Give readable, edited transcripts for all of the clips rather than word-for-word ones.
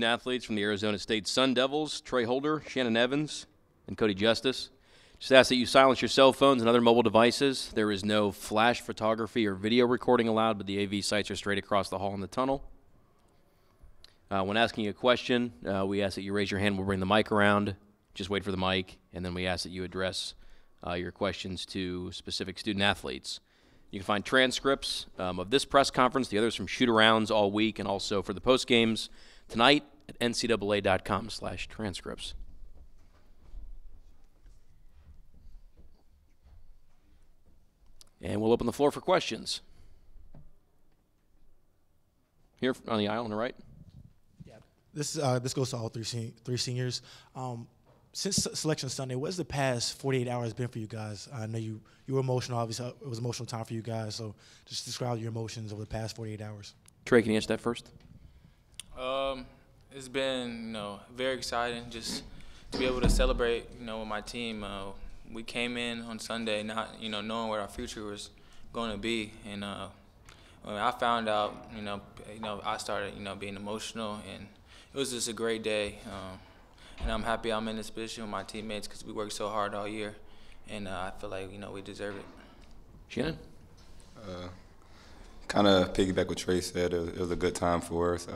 Athletes from the Arizona State Sun Devils, Trey Holder, Shannon Evans, and Kodi Justice. Just ask that you silence your cell phones and other mobile devices. There is no flash photography or video recording allowed, but the AV sites are straight across the hall in the tunnel. When asking a question, we ask that you raise your hand. We'll bring the mic around. Just wait for the mic, and then we ask that you address your questions to specific student athletes. You can find transcripts of this press conference, the others from shoot-arounds all week, and also for the post games tonight at ncaa.com/transcripts. And we'll open the floor for questions. Here on the aisle on the right. Yeah, this goes to all three seniors. Since Selection Sunday, what has the past 48 hours been for you guys? I know you were emotional. Obviously, it was an emotional time for you guys. So just describe your emotions over the past 48 hours. Trey, can you answer that first? It's been, very exciting just to be able to celebrate, with my team. We came in on Sunday not, knowing what our future was going to be, and when I found out, I started, being emotional, and it was just a great day. And I'm happy I'm in this position with my teammates because we worked so hard all year, and I feel like, we deserve it. Shannon? Kind of piggyback what Trey said. It was a good time for us.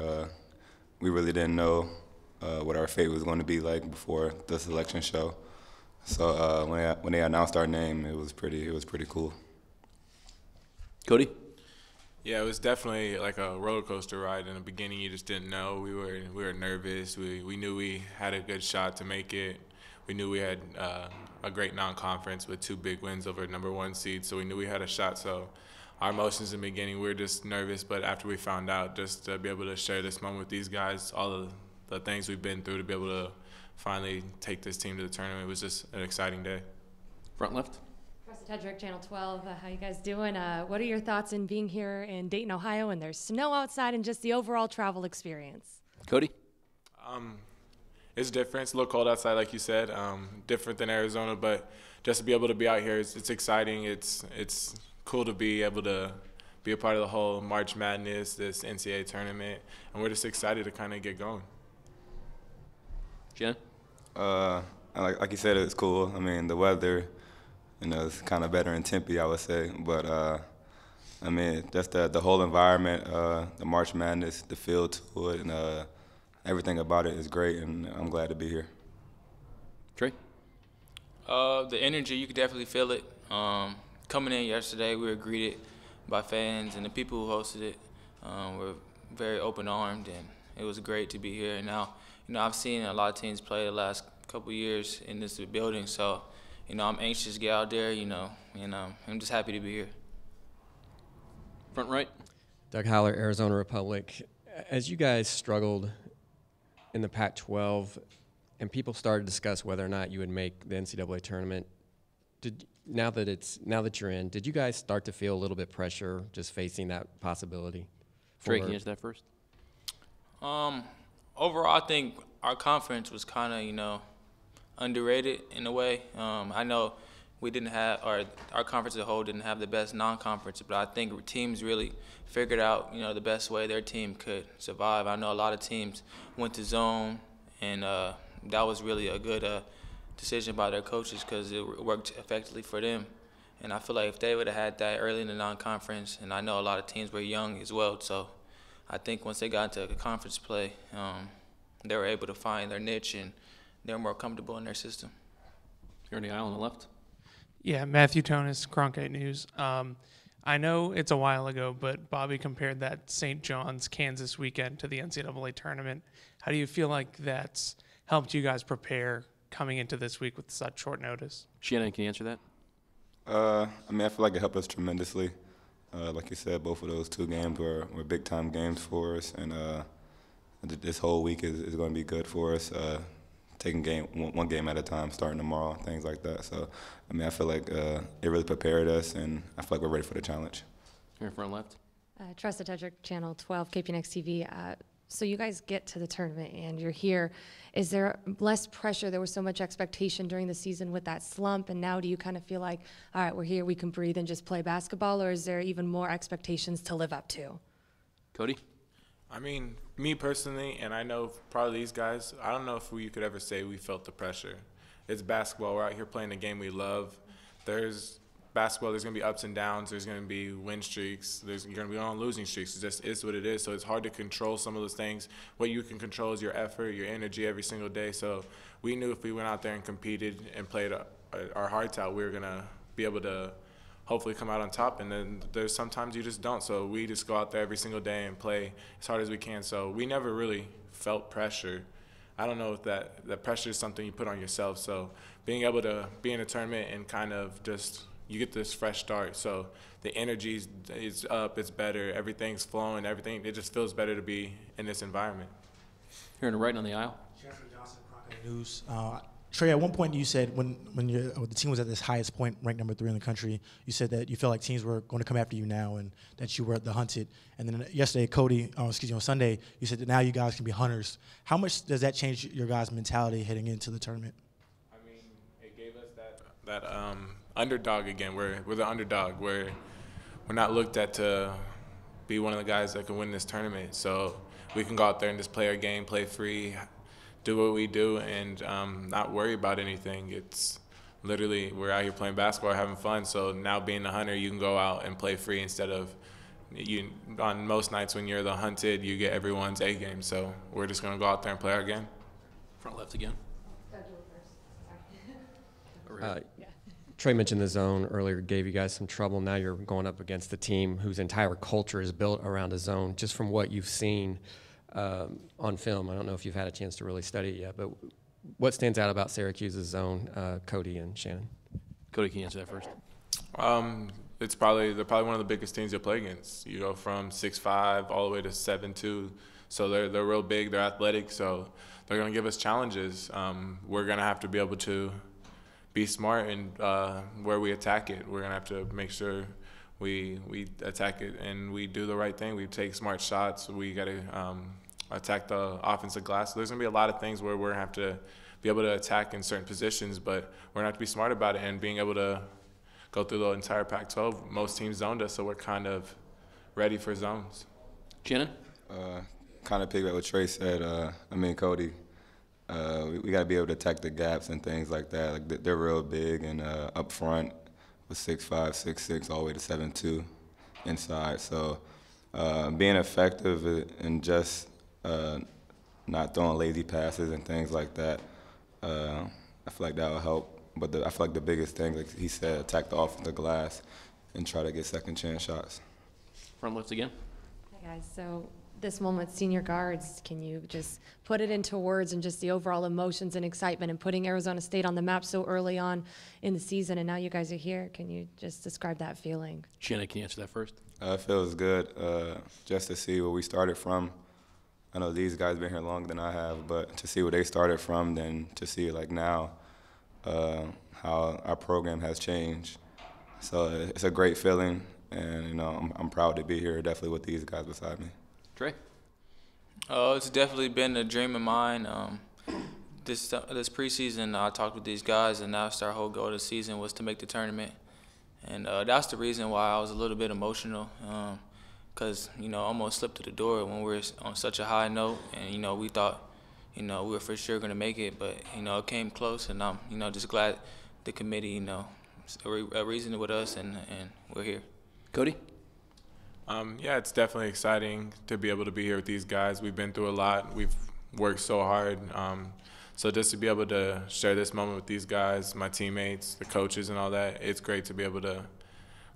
We really didn't know what our fate was going to be like before the selection show. So when they announced our name, it was pretty cool. Kodi? Yeah, it was definitely like a roller coaster ride. In the beginning, you just didn't know. We were nervous. We knew we had a good shot to make it. We knew we had a great non-conference with 2 big wins over #1 seed, so we knew we had a shot. So our emotions in the beginning, we were just nervous, but after we found out, just to be able to share this moment with these guys, all of the things we've been through, to be able to finally take this team to the tournament, it was just an exciting day. Front left. Tedrick, Channel 12. How you guys doing? What are your thoughts in being here in Dayton, Ohio, and there's snow outside, and just the overall travel experience? Kodi? It's different. It's a little cold outside, like you said. Different than Arizona, but just to be able to be out here, it's exciting. It's cool to be able to be a part of the whole March Madness, this NCAA tournament, and we're just excited to kind of get going. Jen? Like you said, it's cool. I mean, the weather, it's kind of better in Tempe, I would say. But, just the whole environment, the March Madness, the feel to it, and everything about it is great, and I'm glad to be here. Trey? The energy, you could definitely feel it. Coming in yesterday, we were greeted by fans, and the people who hosted it were very open-armed, and it was great to be here. And now, I've seen a lot of teams play the last couple years in this building, so, I'm anxious to get out there, and I'm just happy to be here. Front right. Doug Howler, Arizona Republic. As you guys struggled in the Pac-12 and people started to discuss whether or not you would make the NCAA tournament, now that you're in, did you guys start to feel a little bit pressure just facing that possibility? Trey, can you answer that first? Overall, I think our conference was kind of, underrated in a way. I know we didn't have, or our conference as a whole didn't have the best non-conference, but I think teams really figured out, the best way their team could survive. I know a lot of teams went to zone, and that was really a good decision by their coaches because it worked effectively for them. And I feel like if they would have had that early in the non-conference, and I know a lot of teams were young as well, so I think once they got into conference play, they were able to find their niche and they were more comfortable in their system. Here on the aisle on the left. Yeah, Matthew Tonis, Cronkite News. I know it's a while ago, but Bobby compared that St. John's, Kansas weekend to the NCAA tournament. How do you feel like that's helped you guys prepare coming into this week with such short notice? Shannon, can you answer that? I feel like it helped us tremendously. Like you said, both of those 2 games were big-time games for us, and this whole week is going to be good for us. Taking one game at a time, starting tomorrow, things like that. So, I feel like it really prepared us, and I feel like we're ready for the challenge. Here in front left. Tressa Tedrick, Channel 12, KPNX TV. So you guys get to the tournament and you're here. Is there less pressure? There was so much expectation during the season with that slump, and now do you kind of feel like, all right, we're here, we can breathe and just play basketball, or is there even more expectations to live up to? Kodi? I mean, me personally, and I know probably these guys, I don't know if we could ever say we felt the pressure. It's basketball. We're out here playing the game we love. There's basketball. There's going to be ups and downs. There's going to be win streaks. You're going to be on losing streaks. It just is what it is. So it's hard to control some of those things. What you can control is your effort, your energy every single day. So we knew if we went out there and competed and played our hearts out, we were going to be able to hopefully come out on top. And then there's sometimes you just don't. So we just go out there every single day and play as hard as we can. So we never really felt pressure. I don't know if that pressure is something you put on yourself. So being able to be in a tournament and kind of just you get this fresh start. So the energy is up, it's better, everything's flowing, everything. It just feels better to be in this environment. Here on the right on the aisle. Shannon Johnson, Cronkite News. Trey, at one point you said when the team was at this highest point, ranked number 3 in the country, you said that you felt like teams were going to come after you now and that you were the hunted. And then yesterday, Kodi, on Sunday, you said that now you guys can be hunters. How much does that change your guys' mentality heading into the tournament? I mean, it gave us that underdog again. We're the underdog. We're not looked at to be one of the guys that can win this tournament. So we can go out there and just play our game, play free, do what we do, and not worry about anything. It's literally we're out here playing basketball, having fun. So now being the hunter, you can go out and play free instead of on most nights when you're the hunted, you get everyone's A game. So we're just going to go out there and play our game. Front left again. Trey mentioned the zone earlier, gave you guys some trouble. Now you're going up against a team whose entire culture is built around a zone. Just from what you've seen on film, I don't know if you've had a chance to really study it yet, but what stands out about Syracuse's zone, Kodi and Shannon? Kodi, can you answer that first? They're probably one of the biggest teams you'll play against. You go from 6'5" all the way to 7'2", so they're real big. They're athletic, so they're going to give us challenges. We're going to have to be able to be smart in where we attack it. We're going to have to make sure we attack it and we do the right thing. We take smart shots. We got to attack the offensive glass. So there's going to be a lot of things where we're going to have to be able to attack in certain positions, but we're going to have to be smart about it and being able to go through the entire Pac-12. Most teams zoned us, so we're kind of ready for zones. Shannon? Kind of piggyback what Trey said. Kodi. We got to be able to attack the gaps and things like that. Like they're real big and up front with 6'5", 6'6", all the way to 7'2" inside. So being effective and just not throwing lazy passes and things like that, I feel like that will help. But I feel like the biggest thing, like he said, attack the offensive glass and try to get second chance shots. Front left again. Hi guys, so this moment, senior guards, can you just put it into words and just the overall emotions and excitement and putting Arizona State on the map so early on in the season, and now you guys are here? Can you just describe that feeling? Shannon, can you answer that first? It feels good just to see where we started from. I know these guys been here longer than I have, but to see where they started from, then to see like now how our program has changed. So it's a great feeling, and I'm proud to be here, definitely with these guys beside me. Trey? It's definitely been a dream of mine. This preseason, I talked with these guys, and that's our whole goal of the season was to make the tournament. And that's the reason why I was a little bit emotional, because, almost slipped to the door when we were on such a high note. And, we thought, we were for sure going to make it, but, it came close. And I'm, just glad the committee, reasoned with us, and we're here. Kodi? Yeah, it's definitely exciting to be able to be here with these guys. We've been through a lot. We've worked so hard. So just to be able to share this moment with these guys, my teammates, the coaches and all that, it's great to be able to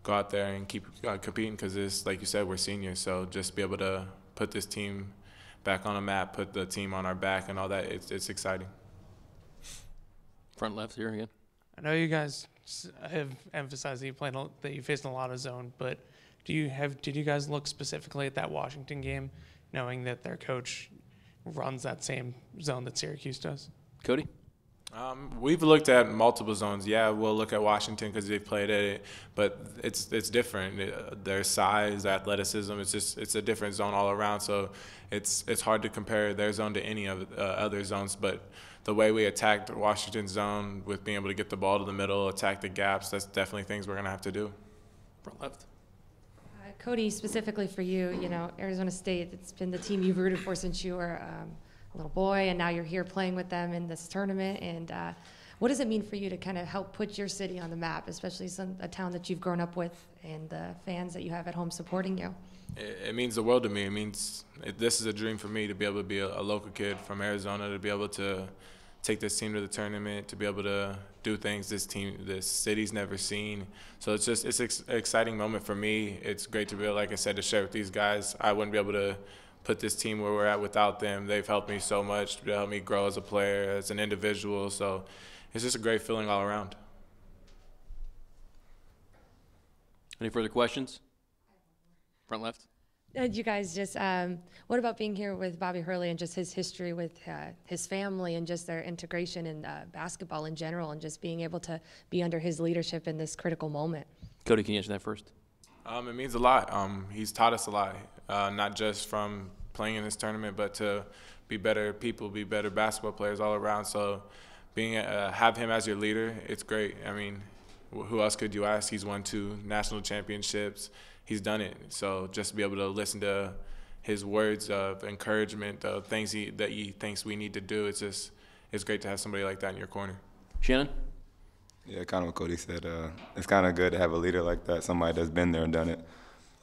go out there and keep competing because, like you said, we're seniors. So just be able to put this team back on a map, put the team on our back and all that, it's exciting. Front left here again. I know you guys have emphasized that you faced a lot of zone, but did you guys look specifically at that Washington game, knowing that their coach runs that same zone that Syracuse does? Kodi? We've looked at multiple zones. Yeah, we'll look at Washington because they've played at it, but it's different. Their size, athleticism, it's a different zone all around. So it's hard to compare their zone to any of other zones. But the way we attacked Washington's zone with being able to get the ball to the middle, attack the gaps, that's definitely things we're gonna have to do. Front left. Kodi, specifically for you, you know, Arizona State, it's been the team you've rooted for since you were a little boy, and now you're here playing with them in this tournament. And what does it mean for you to kind of help put your city on the map, especially a town that you've grown up with and the fans that you have at home supporting you? It means the world to me. It means this is a dream for me to be able to be a local kid from Arizona, to be able to take this team to the tournament, to be able to do things this city's never seen. So it's an exciting moment for me. It's great to be able, like I said, to share with these guys. I wouldn't be able to put this team where we're at without them. They've helped me so much to help me grow as a player, as an individual. So it's just a great feeling all around. Any further questions? Front left. You guys just, what about being here with Bobby Hurley and just his history with his family and just their integration in basketball in general and just being able to be under his leadership in this critical moment? Kodi, can you answer that first? It means a lot. He's taught us a lot, not just from playing in this tournament, but to be better people, be better basketball players all around. So have him as your leader, it's great. I mean, who else could you ask? He's won 2 national championships. He's done it. So just to be able to listen to his words of encouragement, of things that he thinks we need to do, it's great to have somebody like that in your corner. Shannon? Yeah, kind of what Kodi said. It's kind of good to have a leader like that, somebody that's been there and done it.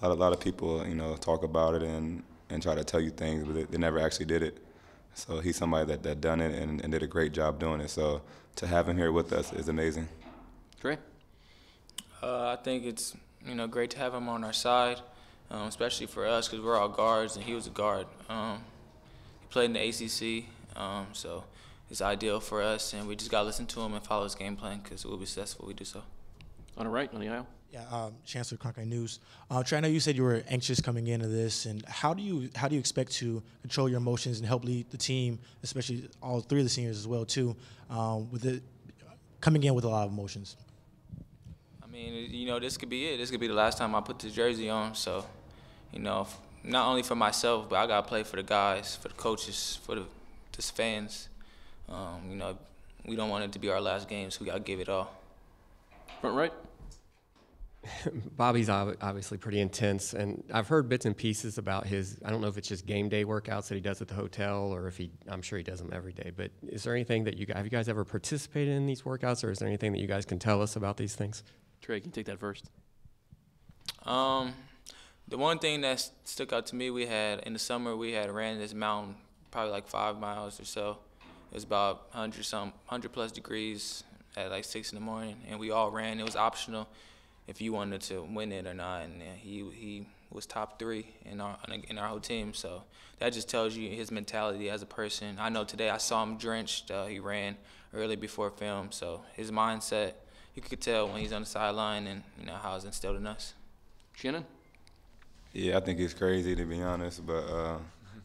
A lot of people, talk about it and try to tell you things, but they never actually did it. So he's somebody that done it and did a great job doing it. So to have him here with us is amazing. Trey? I think it's great to have him on our side, especially for us because we're all guards and he was a guard. He played in the ACC, so it's ideal for us, and we just got to listen to him and follow his game plan because we'll be successful if we do so. On the right, on the aisle. Yeah, Chancellor Cronkite News. Trey, I know you said you were anxious coming into this, and how do you expect to control your emotions and help lead the team, especially all 3 of the seniors as well too, with it coming in with a lot of emotions? I mean, this could be it. This could be the last time I put this jersey on. So, not only for myself, but I got to play for the guys, for the coaches, for the fans. We don't want it to be our last game, so we got to give it all. Front right. Bobby's obviously pretty intense, and I've heard bits and pieces about I don't know if it's just game day workouts that he does at the hotel or if I'm sure he does them every day, but is there anything that have you guys ever participated in these workouts, or is there anything that you guys can tell us about these things? Trey, can you take that first? The one thing that stuck out to me, in the summer, we had ran this mountain probably like 5 miles or so. It was about 100 plus degrees at like 6 in the morning, and we all ran. It was optional if you wanted to win it or not, and he was top 3 in our whole team. So that just tells you his mentality as a person. I know today I saw him drenched. He ran early before film, so his mindset, you could tell when he's on the sideline and how it's instilled in us. Shannon? Yeah, I think he's crazy, to be honest, but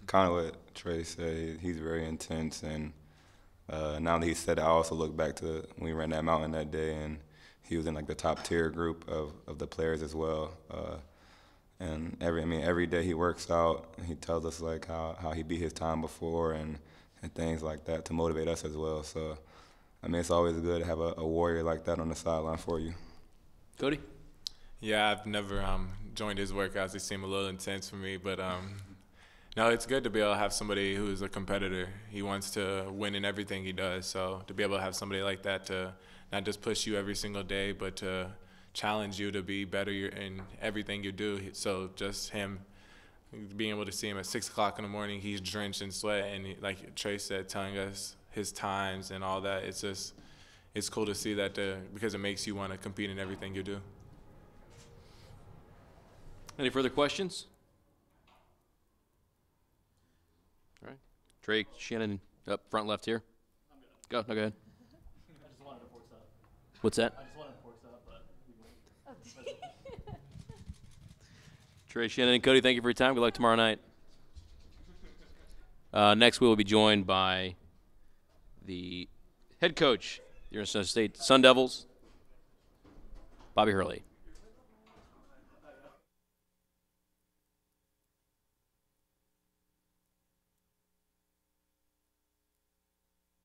kind of what Trey said, he's very intense, and now that he said it, I also look back to when we ran that mountain that day, and he was in like the top tier group of the players as well. And every day he works out, and he tells us like how he beat his time before and things like that to motivate us as well. So it's always good to have a warrior like that on the sideline for you. Kodi? Yeah, I've never joined his workouts. They seem a little intense for me, but no, it's good to be able to have somebody who's a competitor. He wants to win in everything he does. So to be able to have somebody like that to not just push you every single day, but to challenge you to be better in everything you do. So just him, being able to see him at 6 o'clock in the morning, he's drenched in sweat, and like Trey said, telling us his times and all that. It's cool to see that because it makes you want to compete in everything you do. Any further questions? All right. Trey, Shannon, up front left here. Go ahead. I just wanted to force up. What's that? I just wanted to force up, but we went. Trey, Shannon, and Kodi, thank you for your time. Good luck tomorrow night. Next, we will be joined by the head coach, the Arizona State Sun Devils, Bobby Hurley.